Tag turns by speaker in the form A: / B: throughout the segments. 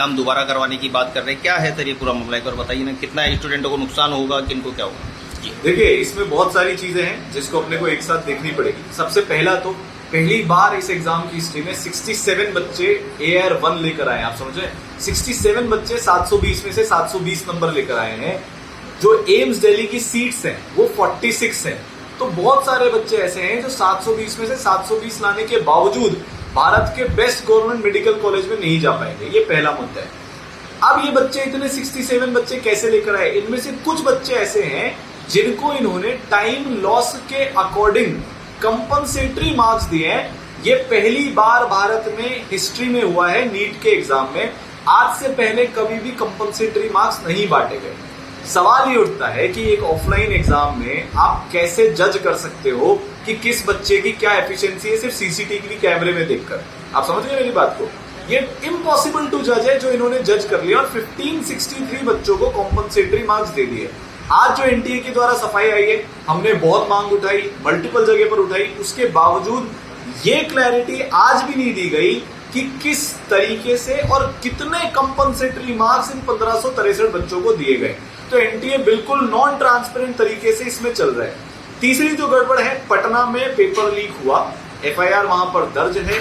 A: Exam दोबारा करवाने की बात कर रहे हैं, क्या है सर ये पूरा मामला, एक बार बताइए ना, कितना स्टूडेंटों को नुकसान होगा, किनको क्या होगा?
B: देखिए, इसमें बहुत सारी चीजें हैं जिसको अपने को एक साथ देखनी पड़ेगी। सबसे पहला तो पहली बार इस एग्जाम की हिस्ट्री में 67 बच्चे AR1 लेकर आए। आप समझ रहे हैं, 67 बच्चे 720 में से 720 नंबर लेकर आए हैं। जो एम्स दिल्ली की सीट्स हैं वो 46 हैं। तो बहुत सारे बच्चे ऐसे हैं जो 720 में से 720 लाने के बावजूद भारत के बेस्ट गवर्नमेंट मेडिकल कॉलेज में नहीं जा पाएंगे। ये पहला मुद्दा है। अब ये बच्चे इतने 67 बच्चे कैसे लेकर आए? इनमें से कुछ बच्चे ऐसे हैं जिनको इन्होंने टाइम लॉस के अकॉर्डिंग कंपनसेटरी मार्क्स दिए हैं। ये पहली बार भारत में हिस्ट्री में हुआ है नीट के एग्जाम में। आज से पहले कभी भी कंपनसेटरी मार्क्स नहीं बांटे गए। सवाल ये उठता है कि एक ऑफलाइन एग्जाम में आप कैसे जज कर सकते हो कि किस बच्चे की क्या एफिशिएंसी है सिर्फ सीसीटीवी कैमरे में देखकर? आप समझ गए मेरी बात को? ये इम्पॉसिबल टू जज है जो इन्होंने जज कर लिया और 1563 बच्चों को कॉम्पनसेटरी मार्क्स दे दिए। आज जो एनटीए के द्वारा सफाई आई है, हमने बहुत मांग उठाई, मल्टीपल जगह पर उठाई, उसके बावजूद ये क्लैरिटी आज भी नहीं दी गई कि किस तरीके से और कितने कंपनसेटरी मार्क्स इन 1563 बच्चों को दिए गए। तो एनटीए बिल्कुल नॉन ट्रांसपेरेंट तरीके से इसमें चल रहा है। तीसरी जो गड़बड़ है, पटना में पेपर लीक हुआ, एफआईआर वहां पर दर्ज है।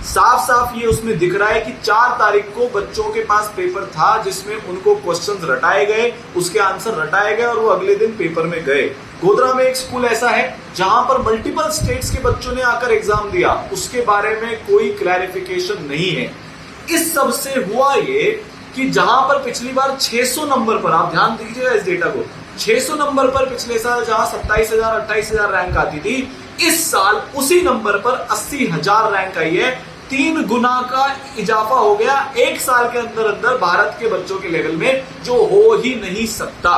B: साफ साफ ये उसमें दिख रहा है कि 4 तारीख को बच्चों के पास पेपर था जिसमें उनको क्वेश्चंस रटाए गए, उसके आंसर रटाए गए और वो अगले दिन पेपर में गए। गोधरा में एक स्कूल ऐसा है जहां पर मल्टीपल स्टेट्स के बच्चों ने आकर एग्जाम दिया, उसके बारे में कोई क्लैरिफिकेशन नहीं है। इस सब से हुआ ये कि जहां पर पिछली बार 600 नंबर पर, आप ध्यान दीजिएगा इस डेटा को, 600 नंबर पर पिछले साल जहां 27,000 28,000 रैंक आती थी, इस साल उसी नंबर पर 80,000 रैंक आई है। 3 गुना का इजाफा हो गया एक साल के अंदर अंदर भारत के बच्चों के लेवल में, जो हो ही नहीं सकता।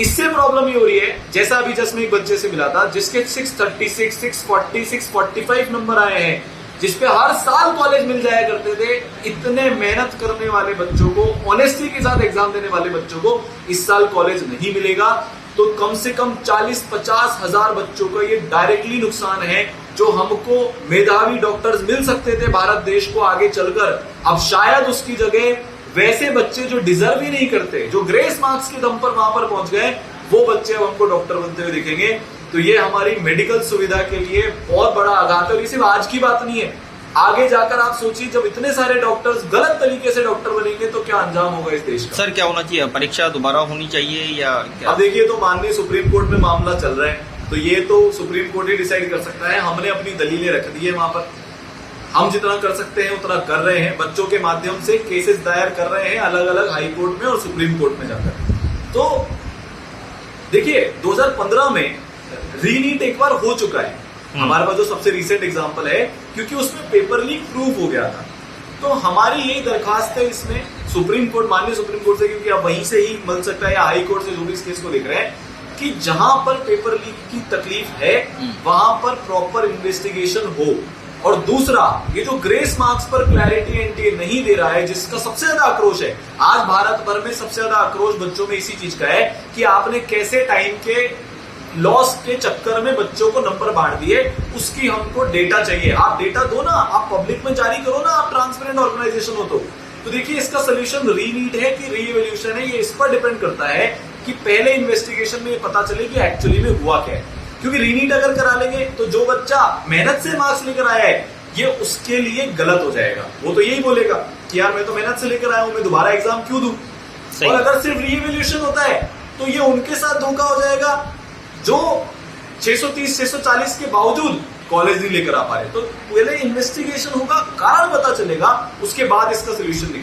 B: इससे प्रॉब्लम ये हो रही है, जैसा अभी जस्ट में एक बच्चे से मिला था जिसके 636, 640, 645 नंबर आए हैं, जिसपे हर साल कॉलेज मिल जाया करते थे। इतने मेहनत करने वाले बच्चों को, ऑनेस्टी के साथ एग्जाम देने वाले बच्चों को इस साल कॉलेज नहीं मिलेगा। तो कम से कम 40-50 हजार बच्चों का ये डायरेक्टली नुकसान है। जो हमको मेधावी डॉक्टर्स मिल सकते थे भारत देश को आगे चलकर, अब शायद उसकी जगह वैसे बच्चे जो डिजर्व ही नहीं करते, जो ग्रेस मार्क्स के दम पर वहां पर पहुंच गए, वो बच्चे अब हमको डॉक्टर बनते हुए दिखेंगे। तो ये हमारी मेडिकल सुविधा के लिए बहुत बड़ा आघात है। और ये सिर्फ आज की बात नहीं है, आगे जाकर आप सोचिए जब इतने सारे डॉक्टर्स गलत तरीके से डॉक्टर बनेंगे तो क्या अंजाम होगा इस देश का।
A: सर क्या होना चाहिए, परीक्षा दोबारा होनी चाहिए या क्या?
B: अब देखिए, तो माननीय सुप्रीम कोर्ट में मामला चल रहा है, तो ये तो सुप्रीम कोर्ट ही डिसाइड कर सकता है। हमने अपनी दलीलें रख दी है वहां पर, हम जितना कर सकते हैं उतना कर रहे हैं। बच्चों के माध्यम से केसेस दायर कर रहे हैं अलग अलग हाई कोर्ट में और सुप्रीम कोर्ट में जाकर। तो देखिए, 2015 में रीनीट एक बार हो चुका है हमारे पास, जो सबसे रिसेंट एग्जांपल है, क्योंकि उसमें पेपर लीक प्रूव हो गया था। तो हमारी यही दरखास्त है इसमें सुप्रीम कोर्ट, माननीय सुप्रीम कोर्ट से, क्योंकि अब वहीं से ही मिल सकता है या हाई कोर्ट से, जो भी इस केस को देख रहे हैं, कि जहां पर पेपर लीक की तकलीफ है वहां पर प्रॉपर इन्वेस्टिगेशन हो। और दूसरा, ये जो ग्रेस मार्क्स पर क्लैरिटी एनटीए नहीं दे रहा है, जिसका सबसे ज्यादा आक्रोश है, आज भारत भर में सबसे ज्यादा आक्रोश बच्चों में इसी चीज का है कि आपने कैसे टाइम के लॉस के चक्कर में बच्चों को नंबर बांट दिए। उसकी हमको डेटा चाहिए। आप डेटा दो ना, आप पब्लिक में जारी करो ना, आप ट्रांसपेरेंट ऑर्गेनाइजेशन हो तो देखिए, इसका सोल्यूशन रीनीट है कि रीइवैल्यूएशन है, ये इस पर डिपेंड करता है कि पहले इन्वेस्टिगेशन में पता चले कि एक्चुअली में हुआ क्या है। क्योंकि रीनीट अगर करा लेंगे तो जो बच्चा मेहनत से मार्क्स लेकर आया है, ये उसके लिए गलत हो जाएगा। वो तो यही बोलेगा कि यार मैं तो मेहनत से लेकर आया हूं, मैं दोबारा एग्जाम क्यों दूं। और अगर सिर्फ रीइवैल्यूएशन होता है तो ये उनके साथ धोखा हो जाएगा जो 630, 640 के बावजूद कॉलेज नहीं लेकर आ पा रहे। तो पहले इन्वेस्टिगेशन होगा, कारण पता चलेगा, उसके बाद इसका सोल्यूशन निकलेगा।